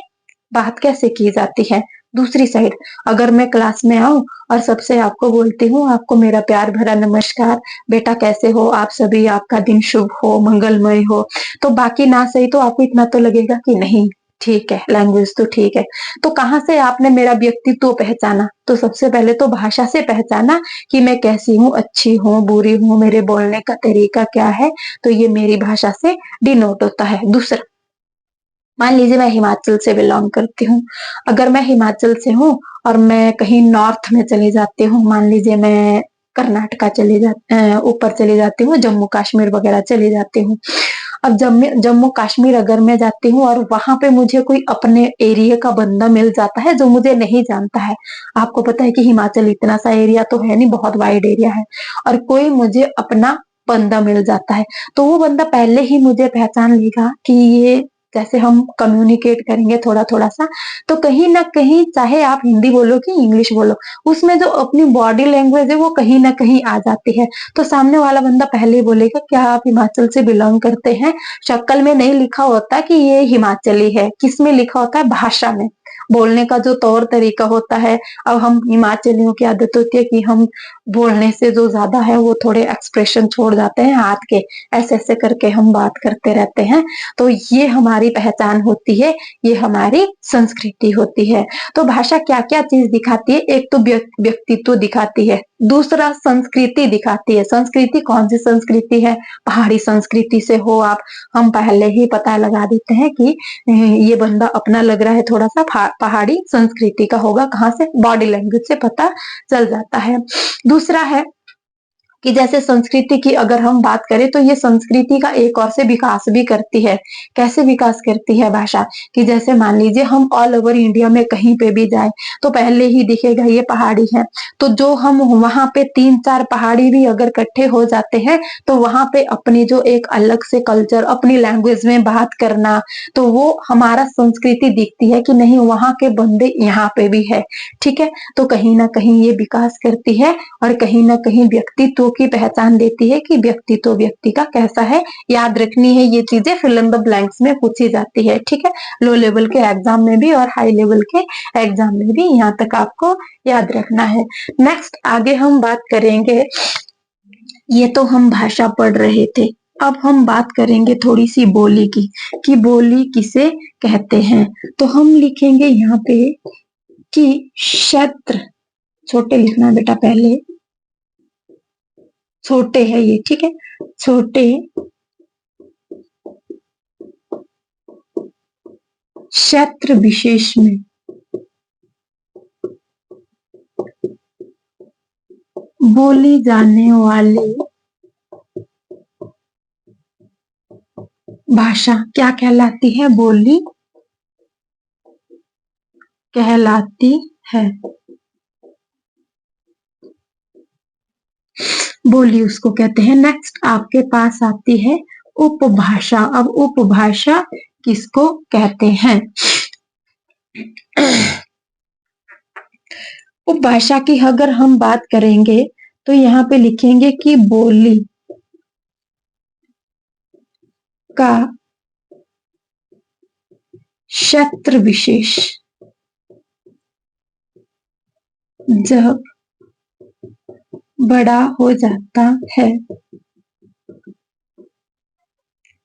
बात कैसे की जाती है। दूसरी साइड, अगर मैं क्लास में आऊं और सबसे आपको बोलती हूँ, आपको मेरा प्यार भरा नमस्कार, बेटा कैसे हो आप सभी, आपका दिन शुभ हो, मंगलमय हो, तो बाकी ना सही तो आपको इतना तो लगेगा कि नहीं ठीक है, लैंग्वेज तो ठीक है। तो कहाँ से आपने मेरा व्यक्तित्व पहचाना? तो सबसे पहले तो भाषा से पहचाना कि मैं कैसी हूँ, अच्छी हूँ, बुरी हूँ, मेरे बोलने का तरीका क्या है। तो ये मेरी भाषा से डिनोट होता है। दूसरा, मान लीजिए मैं हिमाचल से बिलोंग करती हूँ। अगर मैं हिमाचल से हूँ और मैं कहीं नॉर्थ में चली जाती हूँ, मान लीजिए मैं कर्नाटका चली जाती, ऊपर चली जाती हूँ, जम्मू कश्मीर वगैरह चली जाती हूँ। अब जम्मू कश्मीर अगर मैं जाती हूँ और वहां पे मुझे कोई अपने एरिया का बंदा मिल जाता है जो मुझे नहीं जानता है, आपको पता है कि हिमाचल इतना सा एरिया तो है नहीं, बहुत वाइड एरिया है, और कोई मुझे अपना बंदा मिल जाता है, तो वो बंदा पहले ही मुझे पहचान लेगा कि ये, जैसे हम कम्युनिकेट करेंगे थोड़ा थोड़ा सा, तो कहीं ना कहीं चाहे आप हिंदी बोलो कि इंग्लिश बोलो, उसमें जो अपनी बॉडी लैंग्वेज है वो कहीं ना कहीं आ जाती है। तो सामने वाला बंदा पहले ही बोलेगा क्या आप हिमाचल से बिलोंग करते हैं? शक्ल में नहीं लिखा होता कि ये हिमाचली है, किस में लिखा होता है? भाषा में, बोलने का जो तौर तरीका होता है। अब हम हिमाचलियों की आदत होती है कि हम बोलने से जो ज्यादा है वो थोड़े एक्सप्रेशन छोड़ जाते हैं हाथ के, ऐसे ऐसे करके हम बात करते रहते हैं। तो ये हमारी पहचान होती है, ये हमारी संस्कृति होती है। तो भाषा क्या क्या चीज दिखाती है? एक तो व्यक्तित्व दिखाती है, दूसरा संस्कृति दिखाती है। संस्कृति कौन सी संस्कृति है? पहाड़ी संस्कृति से हो आप, हम पहले ही पता लगा देते हैं कि ये बंदा अपना लग रहा है, थोड़ा सा पहाड़ी संस्कृति का होगा। कहाँ से? बॉडी लैंग्वेज से पता चल जाता है। दूसरा है कि जैसे संस्कृति की अगर हम बात करें तो ये संस्कृति का एक और से विकास भी करती है। कैसे विकास करती है भाषा? कि जैसे मान लीजिए हम ऑल ओवर इंडिया में कहीं पे भी जाए तो पहले ही दिखेगा ये पहाड़ी है, तो जो हम वहां पे 3-4 पहाड़ी भी अगर इकट्ठे हो जाते हैं तो वहां पे अपनी जो एक अलग से कल्चर, अपनी लैंग्वेज में बात करना, तो वो हमारा संस्कृति दिखती है कि नहीं वहां के बंदे यहाँ पे भी है। ठीक है, तो कहीं ना कहीं ये विकास करती है और कहीं ना कहीं व्यक्तित्व की पहचान देती है कि व्यक्तित्व व्यक्ति का कैसा है। याद रखनी है ये चीजें, फिल इन द ब्लैंक्स में पूछी जाती है। ठीक है, लो लेवल के एग्जाम में भी और हाई लेवल के एग्जाम में भी, यहाँ तक आपको याद रखना है। नेक्स्ट आगे हम बात करेंगे, ये तो हम भाषा पढ़ रहे थे, अब हम बात करेंगे थोड़ी सी बोली की, कि बोली किसे कहते हैं। तो हम लिखेंगे यहाँ पे कि क्षेत्र, छोटे लिखना बेटा पहले, छोटे है ये, ठीक है, छोटे क्षेत्र विशेष में बोली जाने वाली भाषा क्या कहलाती है? बोली कहलाती है। बोली उसको कहते हैं। नेक्स्ट आपके पास आती है उपभाषा। अब उपभाषा किसको कहते हैं? उपभाषा की अगर हम बात करेंगे तो यहाँ पे लिखेंगे कि बोली का क्षेत्र विशेष जब बड़ा हो जाता है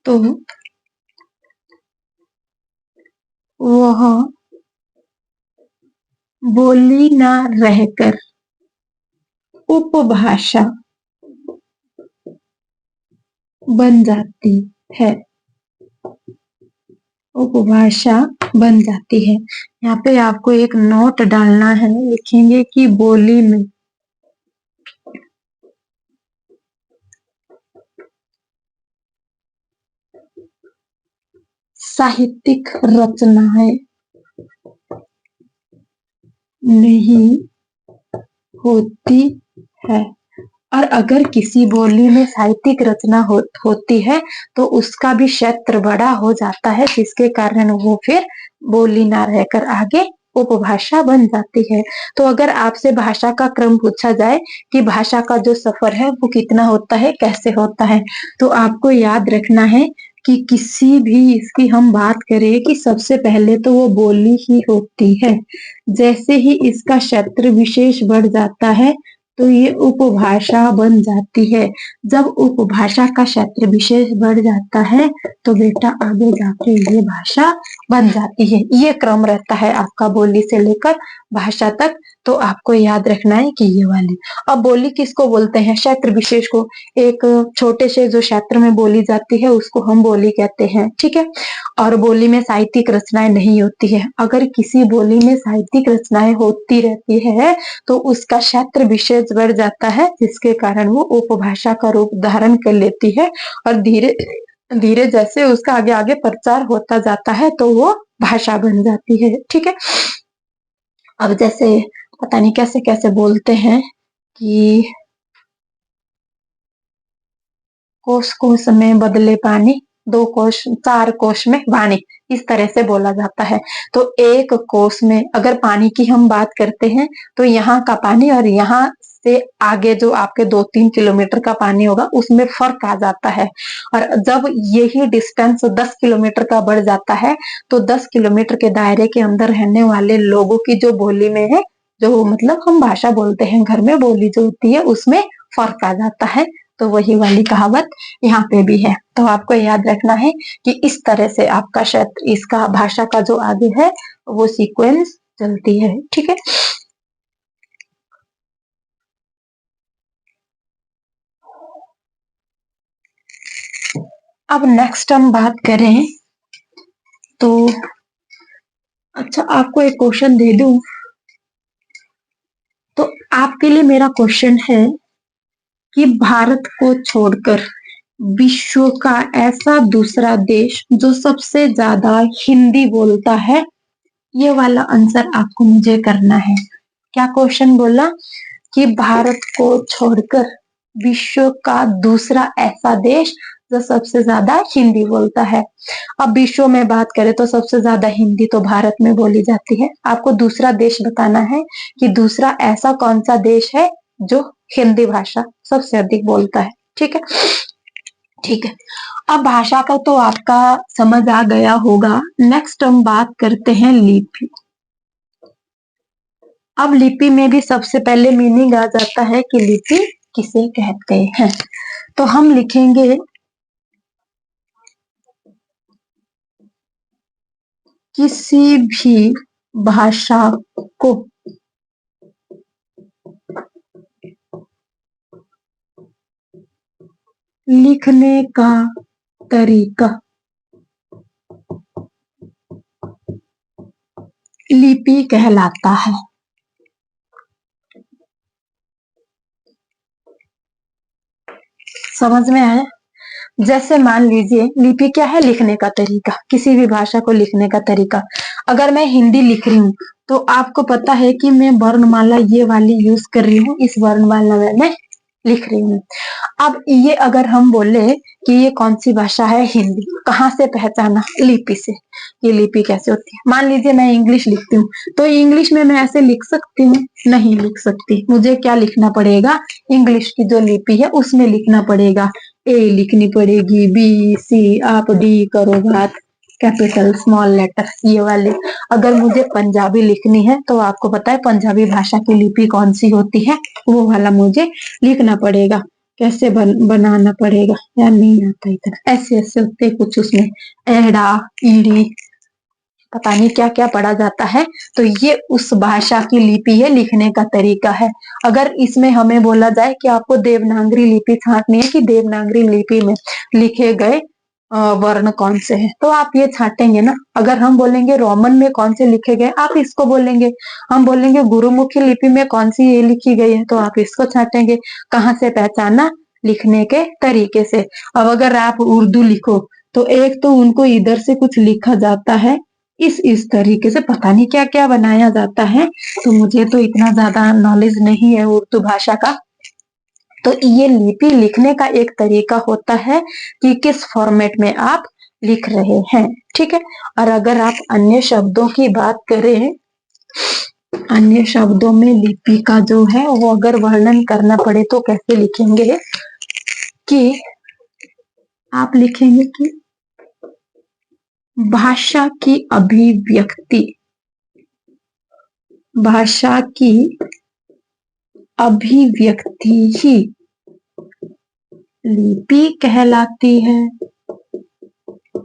तो वह बोली ना रहकर उपभाषा बन जाती है। उपभाषा बन जाती है। यहाँ पे आपको एक नोट डालना है। लिखेंगे कि बोली में साहित्यिक रचनाएं नहीं होती है। और अगर किसी बोली में साहित्यिक रचना होती है तो उसका भी क्षेत्र बड़ा हो जाता है, जिसके कारण वो फिर बोली ना रहकर आगे उपभाषा बन जाती है। तो अगर आपसे भाषा का क्रम पूछा जाए कि भाषा का जो सफर है वो कितना होता है, कैसे होता है, तो आपको याद रखना है कि किसी भी इसकी हम बात करें कि सबसे पहले तो वो बोली ही होती है। जैसे ही इसका क्षेत्र विशेष बढ़ जाता है तो ये उपभाषा बन जाती है। जब उपभाषा का क्षेत्र विशेष बढ़ जाता है तो बेटा आगे जाके ये भाषा बन जाती है। ये क्रम रहता है आपका बोली से लेकर भाषा तक। तो आपको याद रखना है कि ये वाली। अब बोली किसको बोलते हैं? क्षेत्र विशेष को। एक छोटे से जो क्षेत्र में बोली जाती है उसको हम बोली कहते हैं, ठीक है। और बोली में साहित्यिक रचनाएं नहीं होती है। अगर किसी बोली में साहित्यिक रचनाएं होती रहती है तो उसका क्षेत्र विशेष बढ़ जाता है, जिसके कारण वो उपभाषा का रूप धारण कर लेती है। और धीरे धीरे जैसे उसका आगे आगे प्रचार होता जाता है तो वो भाषा बन जाती है, ठीक है। अब जैसे पता नहीं कैसे कैसे बोलते हैं कि कोस कोस में बदले पानी, दो कोस चार कोस में वाणी, इस तरह से बोला जाता है। तो एक कोस में अगर पानी की हम बात करते हैं तो यहाँ का पानी और यहाँ से आगे जो आपके 2-3 किलोमीटर का पानी होगा उसमें फर्क आ जाता है। और जब यही डिस्टेंस 10 किलोमीटर का बढ़ जाता है तो 10 किलोमीटर के दायरे के अंदर रहने वाले लोगों की जो बोली में है, जो मतलब हम भाषा बोलते हैं घर में बोली जो होती है उसमें फर्क आ जाता है। तो वही वाली कहावत यहाँ पे भी है। तो आपको याद रखना है कि इस तरह से आपका क्षेत्र इसका भाषा का जो आगे है वो सीक्वेंस चलती है, ठीक है। अब नेक्स्ट हम बात करें तो अच्छा आपको एक क्वेश्चन दे दूं। तो आपके लिए मेरा क्वेश्चन है कि भारत को छोड़कर विश्व का ऐसा दूसरा देश जो सबसे ज्यादा हिंदी बोलता है, ये वाला आंसर आपको मुझे करना है। क्या क्वेश्चन बोला? कि भारत को छोड़कर विश्व का दूसरा ऐसा देश जो सबसे ज्यादा हिंदी बोलता है। अब विश्व में बात करें तो सबसे ज्यादा हिंदी तो भारत में बोली जाती है। आपको दूसरा देश बताना है कि दूसरा ऐसा कौन सा देश है जो हिंदी भाषा सबसे अधिक बोलता है, ठीक है। ठीक है, अब भाषा का तो आपका समझ आ गया होगा। नेक्स्ट हम बात करते हैं लिपि। अब लिपि में भी सबसे पहले मीनिंग आ जाता है कि लिपि किसे कहते हैं। तो हम लिखेंगे किसी भी भाषा को लिखने का तरीका लिपि कहलाता है। समझ में आया? जैसे मान लीजिए लिपि क्या है, लिखने का तरीका, किसी भी भाषा को लिखने का तरीका। अगर मैं हिंदी लिख रही हूँ तो आपको पता है कि मैं वर्णमाला ये वाली यूज कर रही हूँ, इस वर्णमाला में मैं लिख रही हूँ। अब ये अगर हम बोले कि ये कौन सी भाषा है, हिंदी, कहाँ से पहचाना, लिपि से। ये लिपि कैसे होती है? मान लीजिए मैं इंग्लिश लिखती हूँ तो इंग्लिश में मैं ऐसे लिख सकती हूँ? नहीं लिख सकती। मुझे क्या लिखना पड़ेगा, इंग्लिश की जो लिपि है उसमें लिखना पड़ेगा। ए लिखनी पड़ेगी, बी, सी, आप डी करो बात, कैपिटल स्मॉल लेटर ये वाले। अगर मुझे पंजाबी लिखनी है तो आपको पता है पंजाबी भाषा की लिपि कौन सी होती है, वो वाला मुझे लिखना पड़ेगा। कैसे बनाना पड़ेगा, यार नहीं आता इतना, ऐसे ऐसे होते कुछ उसमें, एड़ा ईड़ी, पता नहीं क्या क्या पढ़ा जाता है। तो ये उस भाषा की लिपि है, लिखने का तरीका है। अगर इसमें हमें बोला जाए कि आपको देवनागरी लिपि छांटनी है कि देवनागरी लिपि में लिखे गए वर्ण कौन से हैं, तो आप ये छांटेंगे ना। अगर हम बोलेंगे रोमन में कौन से लिखे गए, आप इसको बोलेंगे। हम बोलेंगे गुरुमुखी लिपि में कौन सी ये लिखी गई है, तो आप इसको छांटेंगे। कहाँ से पहचाना, लिखने के तरीके से। अब अगर आप उर्दू लिखो तो एक तो उनको इधर से कुछ लिखा जाता है, इस तरीके से पता नहीं क्या क्या बनाया जाता है। तो मुझे तो इतना ज्यादा नॉलेज नहीं है उर्दू भाषा का। तो ये लिपि लिखने का एक तरीका होता है कि किस फॉर्मेट में आप लिख रहे हैं, ठीक है। और अगर आप अन्य शब्दों की बात करें, अन्य शब्दों में लिपि का जो है वो अगर वर्णन करना पड़े तो कैसे लिखेंगे, कि आप लिखेंगे कि भाषा की अभिव्यक्ति, भाषा की अभिव्यक्ति ही लिपि कहलाती है।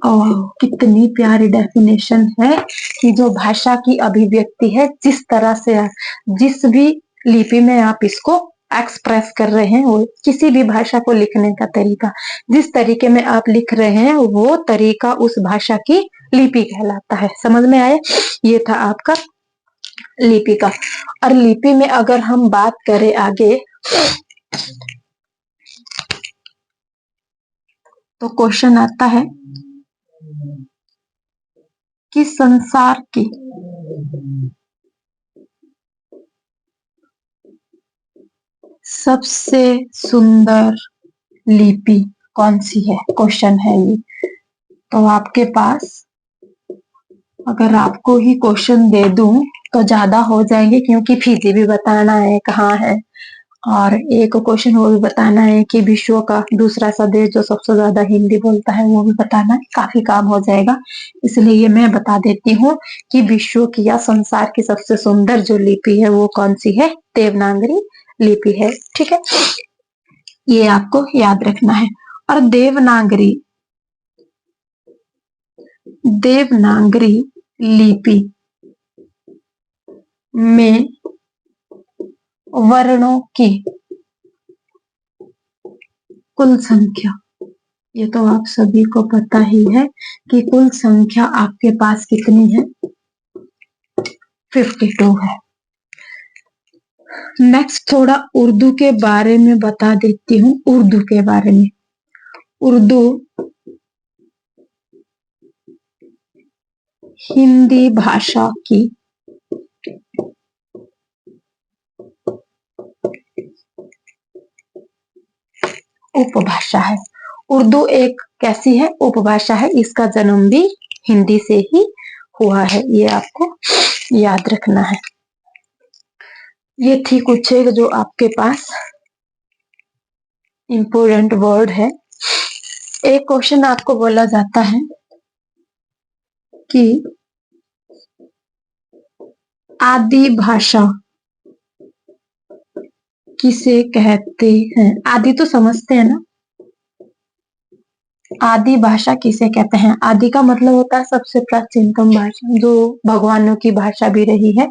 कितनी प्यारी डेफिनेशन है कि जो भाषा की अभिव्यक्ति है, जिस तरह से जिस भी लिपि में आप इसको एक्सप्रेस कर रहे हैं, वो किसी भी भाषा को लिखने का तरीका, जिस तरीके में आप लिख रहे हैं वो तरीका उस भाषा की लिपि कहलाता है। समझ में आया? ये था आपका लिपि का। और लिपि में अगर हम बात करें आगे, तो क्वेश्चन आता है कि संसार की सबसे सुंदर लिपि कौन सी है, क्वेश्चन है ये। तो आपके पास अगर आपको ही क्वेश्चन दे दूं तो ज्यादा हो जाएंगे, क्योंकि फिजी भी बताना है कहाँ है, और एक क्वेश्चन वो भी बताना है कि विश्व का दूसरा सा देश जो सबसे ज्यादा हिंदी बोलता है वो भी बताना है, काफी काम हो जाएगा। इसलिए मैं बता देती हूँ कि विश्व की या संसार की सबसे सुंदर जो लिपि है वो कौन सी है, देवनागरी लिपि है, ठीक है। ये आपको याद रखना है। और देवनागरी, देवनागरी लिपि में वर्णों की कुल संख्या, ये तो आप सभी को पता ही है कि कुल संख्या आपके पास कितनी है, 52 है। नेक्स्ट थोड़ा उर्दू के बारे में बता देती हूँ। उर्दू के बारे में, उर्दू हिंदी भाषा की उपभाषा है। उर्दू एक कैसी है, उपभाषा है। इसका जन्म भी हिंदी से ही हुआ है, ये आपको याद रखना है। ये थी कुछ एक जो आपके पास इंपोर्टेंट वर्ड है। एक क्वेश्चन आपको बोला जाता है कि आदि भाषा किसे कहते हैं। आदि तो समझते हैं ना, आदि भाषा किसे कहते हैं। आदि का मतलब होता है सबसे प्राचीनतम भाषा, जो भगवानों की भाषा भी रही है।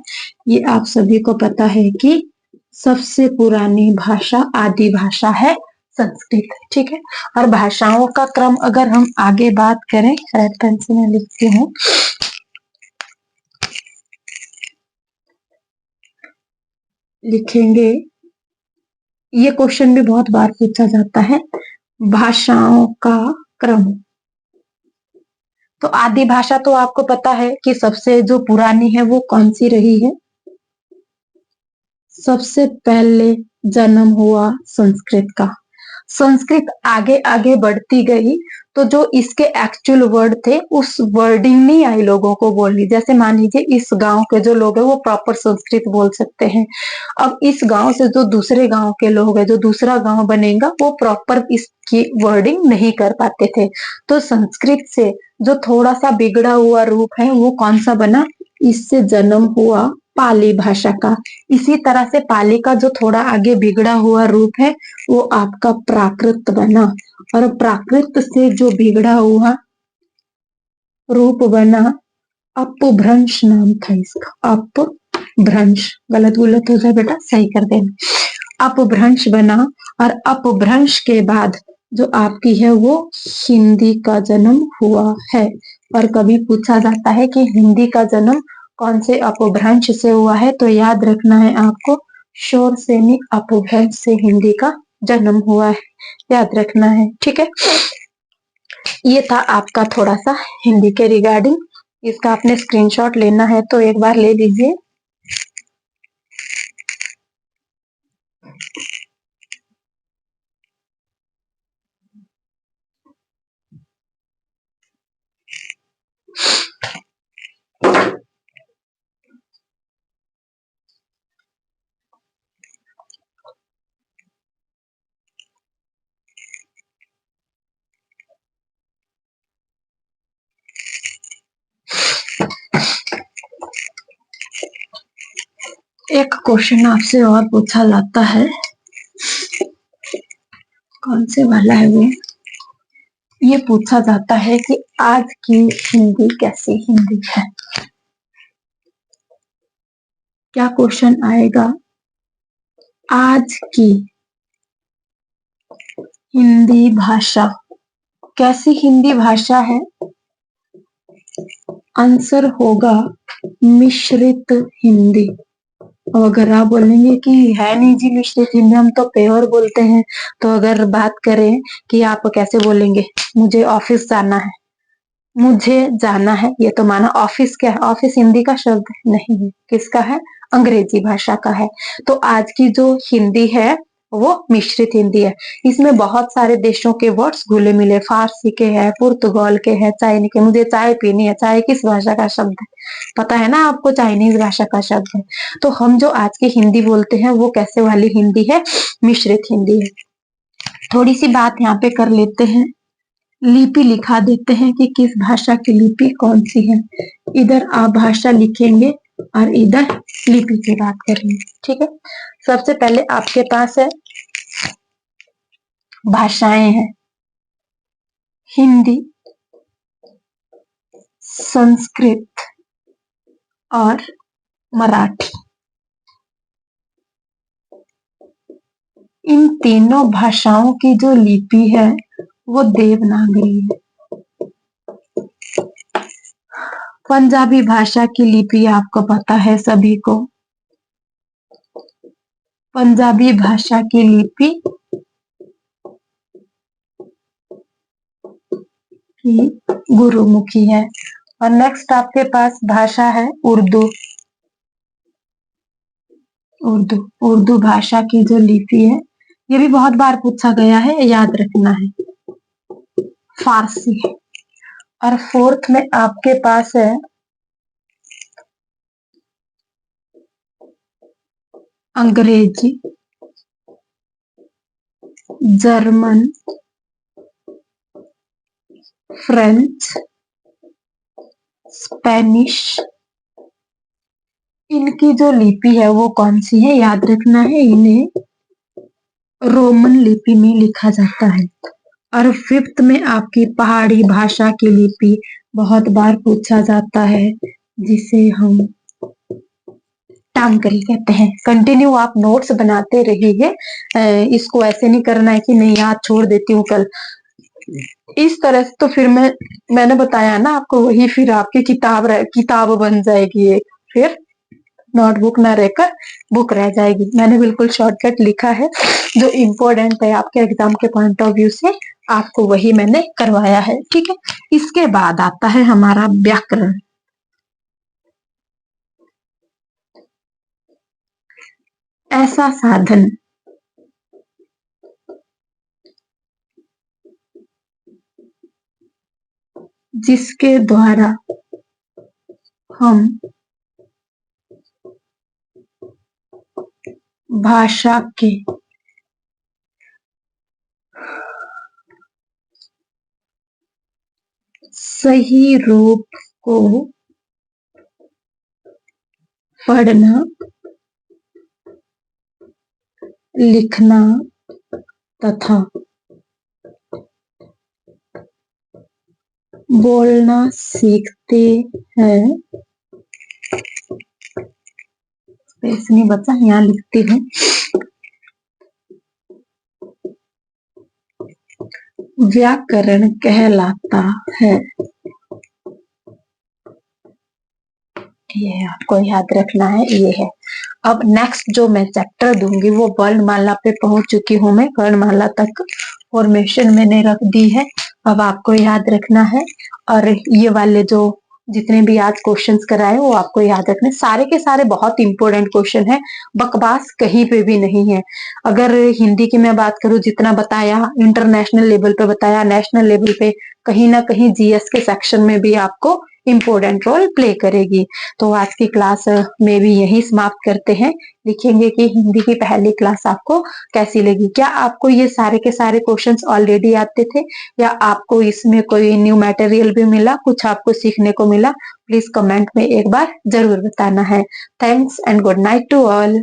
ये आप सभी को पता है कि सबसे पुरानी भाषा आदि भाषा है संस्कृत, ठीक है। और भाषाओं का क्रम अगर हम आगे बात करें, रेड पेन से मैं लिखती हूँ, लिखेंगे। ये क्वेश्चन भी बहुत बार पूछा जाता है भाषाओं का क्रम। तो आदि भाषा तो आपको पता है कि सबसे जो पुरानी है वो कौन सी रही है? सबसे पहले जन्म हुआ संस्कृत का। संस्कृत आगे आगे बढ़ती गई तो जो इसके एक्चुअल वर्ड थे उस वर्डिंग नहीं आई लोगों को बोलनी। जैसे मान लीजिए इस गांव के जो लोग हैं वो प्रॉपर संस्कृत बोल सकते हैं। अब इस गांव से जो दूसरे गांव के लोग हैं, जो दूसरा गांव बनेगा, वो प्रॉपर इसकी वर्डिंग नहीं कर पाते थे। तो संस्कृत से जो थोड़ा सा बिगड़ा हुआ रूप है वो कौन सा बना? इससे जन्म हुआ पाली भाषा का। इसी तरह से पाली का जो थोड़ा आगे बिगड़ा हुआ रूप है वो आपका प्राकृत बना, और प्राकृत से जो बिगड़ा हुआ रूप बना अपभ्रंश नाम था इसका। अपभ्रंश, गलत गुलत हो जाए बेटा सही कर देना। अपभ्रंश बना, और अपभ्रंश के बाद जो आपकी है वो हिंदी का जन्म हुआ है। और कभी पूछा जाता है कि हिंदी का जन्म कौन से अपभ्रंश से हुआ है, तो याद रखना है आपको शोर सैनिक अपभ्रंश से हिंदी का जन्म हुआ है, याद रखना है। ठीक है, ये था आपका थोड़ा सा हिंदी के रिगार्डिंग। इसका आपने स्क्रीनशॉट लेना है तो एक बार ले लीजिए। एक क्वेश्चन आपसे और पूछा जाता है, कौन से वाला है वो? ये पूछा जाता है कि आज की हिंदी कैसी हिंदी है। क्या क्वेश्चन आएगा? आज की हिंदी भाषा कैसी हिंदी भाषा है? आंसर होगा मिश्रित हिंदी। और अगर आप बोलेंगे कि है नहीं जी मिश्रित हिंदी, हम तो प्योर बोलते हैं, तो अगर बात करें कि आप कैसे बोलेंगे, मुझे ऑफिस जाना है, मुझे जाना है, ये तो माना ऑफिस क्या है? ऑफिस हिंदी का शब्द नहीं है, किसका है? अंग्रेजी भाषा का है। तो आज की जो हिंदी है वो मिश्रित हिंदी है। इसमें बहुत सारे देशों के वर्ड्स घुले मिले, फारसी के हैं, पुर्तगाल के हैं, चाइनी के। मुझे चाय पीनी है, चाय किस भाषा का शब्द है? पता है ना आपको, चाइनीज भाषा का शब्द है। तो हम जो आज की हिंदी बोलते हैं वो कैसे वाली हिंदी है? मिश्रित हिंदी है। थोड़ी सी बात यहाँ पे कर लेते हैं, लिपि लिखा देते हैं कि किस भाषा की लिपि कौन सी है। इधर आप भाषा लिखेंगे और इधर लिपि की बात करेंगे। ठीक है, सबसे पहले आपके पास है भाषाएं हैं, हिंदी, संस्कृत और मराठी। इन तीनों भाषाओं की जो लिपि है वो देवनागरी है। पंजाबी भाषा की लिपि आपको पता है सभी को। पंजाबी भाषा की लिपि की गुरुमुखी है। और नेक्स्ट आपके पास भाषा है उर्दू। उर्दू उर्दू भाषा की जो लिपि है, ये भी बहुत बार पूछा गया है, याद रखना है। फारसी। और फोर्थ में आपके पास है अंग्रेजी, जर्मन, फ्रेंच, स्पेनिश। इनकी जो लिपि है वो कौन सी है? याद रखना है, इन्हें रोमन लिपि में लिखा जाता है। और फिफ्थ में आपकी पहाड़ी भाषा की लिपि बहुत बार पूछा जाता है, जिसे हम टांगरी कहते हैं। कंटिन्यू आप नोट्स बनाते रहिए, इसको ऐसे नहीं करना है कि नहीं याद छोड़ देती हूँ कल, इस तरह से तो फिर मैंने बताया ना आपको, वही फिर आपकी किताब बन जाएगी एक। फिर नोटबुक ना रहकर बुक रह जाएगी। मैंने बिल्कुल शॉर्टकट लिखा है, जो इम्पोर्टेंट है आपके एग्जाम के पॉइंट ऑफ व्यू से, आपको वही मैंने करवाया है। ठीक है, इसके बाद आता है हमारा व्याकरण। ऐसा साधन जिसके द्वारा हम भाषा के सही रूप को पढ़ना, लिखना तथा बोलना सीखते हैं। स्पेस नहीं बचा, यहाँ लिखती हूँ। व्याकरण कहलाता है। ये आपको याद रखना है, ये है। अब नेक्स्ट जो मैं चैप्टर दूंगी वो वर्णमाला पे पहुंच चुकी हूँ मैं, वर्णमाला तक फॉर्मेशन मैंने रख दी है। अब आपको याद रखना है, और ये वाले जो जितने भी आज क्वेश्चंस कराए वो आपको याद रखने, सारे के सारे बहुत इंपॉर्टेंट क्वेश्चन है, बकवास कहीं पे भी नहीं है। अगर हिंदी की मैं बात करूं, जितना बताया इंटरनेशनल लेवल पे बताया, नेशनल लेवल पे कहीं ना कहीं जीएस के सेक्शन में भी आपको इम्पोर्टेंट रोल प्ले करेगी। तो आज की क्लास में भी यही समाप्त करते हैं। लिखेंगे कि हिंदी की पहली क्लास आपको कैसी लगी, क्या आपको ये सारे के सारे क्वेश्चंस ऑलरेडी आते थे, या आपको इसमें कोई न्यू मटेरियल भी मिला, कुछ आपको सीखने को मिला? प्लीज कमेंट में एक बार जरूर बताना है। Thanks and good night to all.